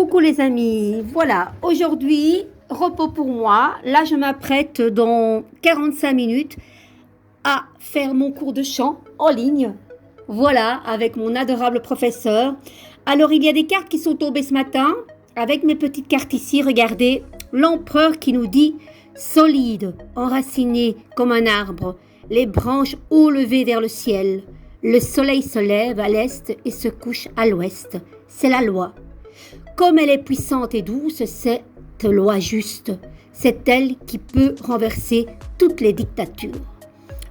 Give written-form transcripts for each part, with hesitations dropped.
Coucou les amis, voilà, aujourd'hui, repos pour moi. Là, je m'apprête dans 45 minutes à faire mon cours de chant en ligne. Voilà, avec mon adorable professeur. Alors, il y a des cartes qui sont tombées ce matin. Avec mes petites cartes ici, regardez, l'empereur qui nous dit solide, enraciné comme un arbre, les branches haut levées vers le ciel. Le soleil se lève à l'est et se couche à l'ouest. C'est la loi. Comme elle est puissante et douce, cette loi juste, c'est elle qui peut renverser toutes les dictatures.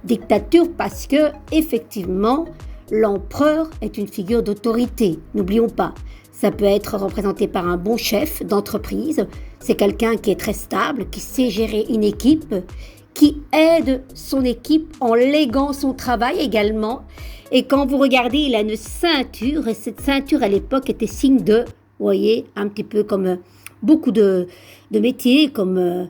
Dictature parce que, effectivement, l'empereur est une figure d'autorité, n'oublions pas. Ça peut être représenté par un bon chef d'entreprise, c'est quelqu'un qui est très stable, qui sait gérer une équipe, qui aide son équipe en léguant son travail également. Et quand vous regardez, il a une ceinture, et cette ceinture à l'époque était signe de, vous voyez, un petit peu comme beaucoup de métiers, comme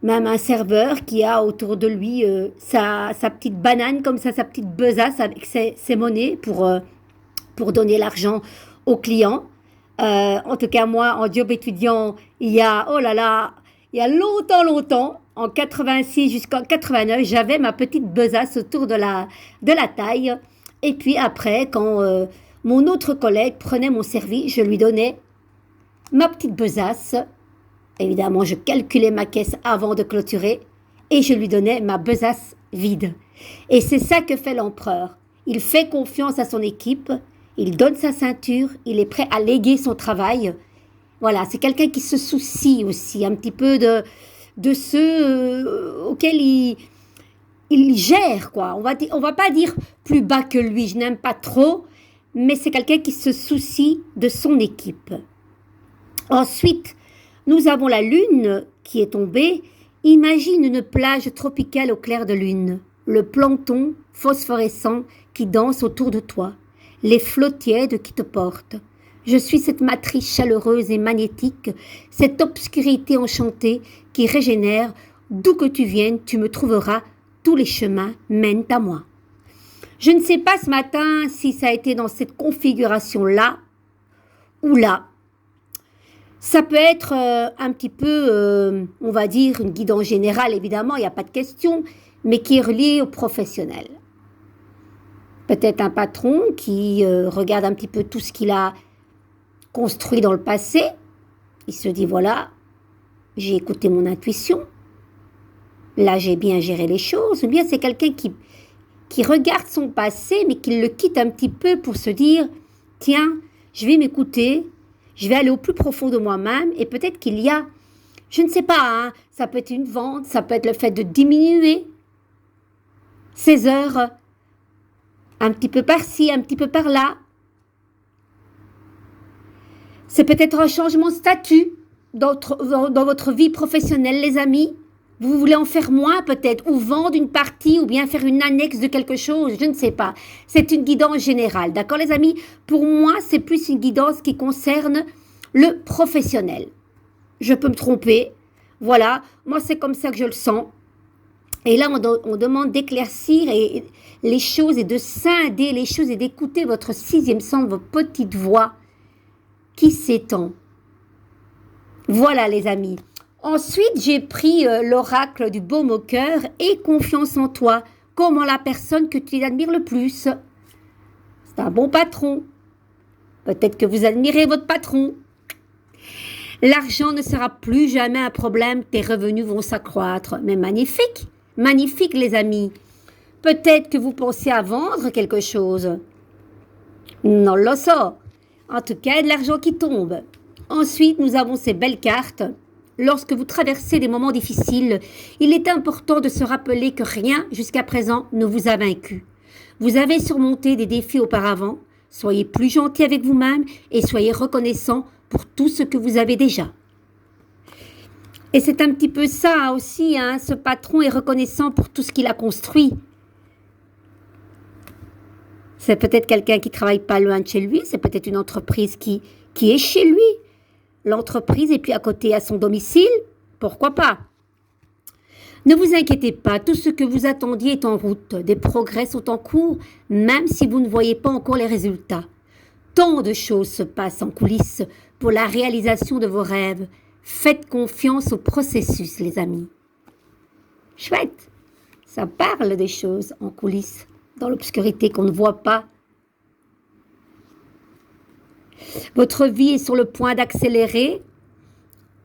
même un serveur qui a autour de lui sa petite banane, comme ça, sa petite besace avec ses monnaies pour donner l'argent aux clients. En tout cas, moi, en job étudiant, il y a, oh là là, il y a longtemps, en 86 jusqu'en 89, j'avais ma petite besace autour de la taille. Et puis après, quand mon autre collègue prenait mon service, je lui donnais ma petite besace. Évidemment, je calculais ma caisse avant de clôturer et je lui donnais ma besace vide. Et c'est ça que fait l'empereur. Il fait confiance à son équipe, il donne sa ceinture, il est prêt à léguer son travail. Voilà, c'est quelqu'un qui se soucie aussi un petit peu de ceux auxquels il gère, quoi. On va pas dire plus bas que lui, je n'aime pas trop, mais c'est quelqu'un qui se soucie de son équipe. Ensuite, nous avons la lune qui est tombée. Imagine une plage tropicale au clair de lune, le plancton phosphorescent qui danse autour de toi, les flots tièdes qui te portent. Je suis cette matrice chaleureuse et magnétique, cette obscurité enchantée qui régénère. D'où que tu viennes, tu me trouveras, tous les chemins mènent à moi. Je ne sais pas ce matin si ça a été dans cette configuration-là ou là. Ça peut être un petit peu, on va dire, une guidance générale, évidemment, il n'y a pas de question, mais qui est reliée au professionnel. Peut-être un patron qui regarde un petit peu tout ce qu'il a construit dans le passé. Il se dit, voilà, j'ai écouté mon intuition. Là, j'ai bien géré les choses. Ou bien c'est quelqu'un qui regarde son passé, mais qui le quitte un petit peu pour se dire, tiens, je vais m'écouter, je vais aller au plus profond de moi-même et peut-être qu'il y a, je ne sais pas, hein, ça peut être une vente, ça peut être le fait de diminuer ses heures, un petit peu par-ci, un petit peu par-là. C'est peut-être un changement de statut dans votre vie professionnelle, les amis. Vous voulez en faire moins peut-être, ou vendre une partie, ou bien faire une annexe de quelque chose, je ne sais pas. C'est une guidance générale, d'accord les amis? Pour moi, c'est plus une guidance qui concerne le professionnel. Je peux me tromper, voilà, moi c'est comme ça que je le sens. Et là, on demande d'éclaircir les choses et de scinder les choses et d'écouter votre sixième sens, votre petite voix qui s'étend. Voilà les amis. Ensuite, j'ai pris l'oracle du baume au cœur et confiance en toi, comment la personne que tu admires le plus. C'est un bon patron. Peut-être que vous admirez votre patron. L'argent ne sera plus jamais un problème, tes revenus vont s'accroître. Mais magnifique, magnifique les amis. Peut-être que vous pensez à vendre quelque chose. Non lo so. En tout cas, il y a de l'argent qui tombe. Ensuite, nous avons ces belles cartes. Lorsque vous traversez des moments difficiles, il est important de se rappeler que rien jusqu'à présent ne vous a vaincu. Vous avez surmonté des défis auparavant, soyez plus gentil avec vous-même et soyez reconnaissant pour tout ce que vous avez déjà. Et c'est un petit peu ça aussi, hein, ce patron est reconnaissant pour tout ce qu'il a construit. C'est peut-être quelqu'un qui ne travaille pas loin de chez lui, c'est peut-être une entreprise qui est chez lui. L'entreprise et puis à côté à son domicile, pourquoi pas? Ne vous inquiétez pas, tout ce que vous attendiez est en route, des progrès sont en cours, même si vous ne voyez pas encore les résultats. Tant de choses se passent en coulisses pour la réalisation de vos rêves. Faites confiance au processus, les amis. Chouette, ça parle des choses en coulisses, dans l'obscurité qu'on ne voit pas. Votre vie est sur le point d'accélérer.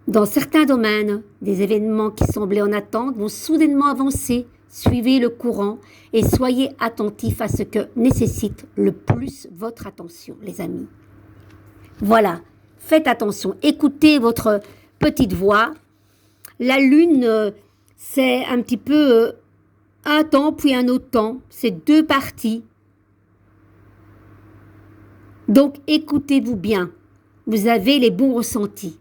Dans certains domaines, des événements qui semblaient en attente vont soudainement avancer. Suivez le courant et soyez attentifs à ce que nécessite le plus votre attention, les amis. Voilà, faites attention, écoutez votre petite voix. La lune, c'est un petit peu un temps puis un autre temps. C'est deux parties. Donc, écoutez-vous bien. Vous avez les bons ressentis.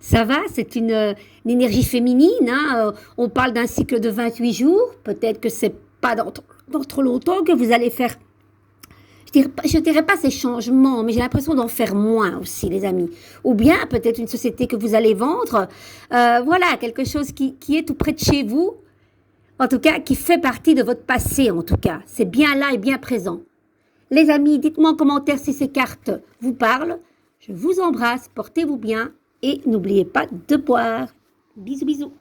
Ça va, c'est une énergie féminine. Hein. On parle d'un cycle de 28 jours. Peut-être que c'est pas dans trop longtemps que vous allez faire... Je dirais pas ces changements, mais j'ai l'impression d'en faire moins aussi, les amis. Ou bien, peut-être une société que vous allez vendre. Voilà, quelque chose qui est tout près de chez vous. En tout cas, qui fait partie de votre passé, en tout cas. C'est bien là et bien présent. Les amis, dites-moi en commentaire si ces cartes vous parlent. Je vous embrasse, portez-vous bien et n'oubliez pas de boire. Bisous, bisous.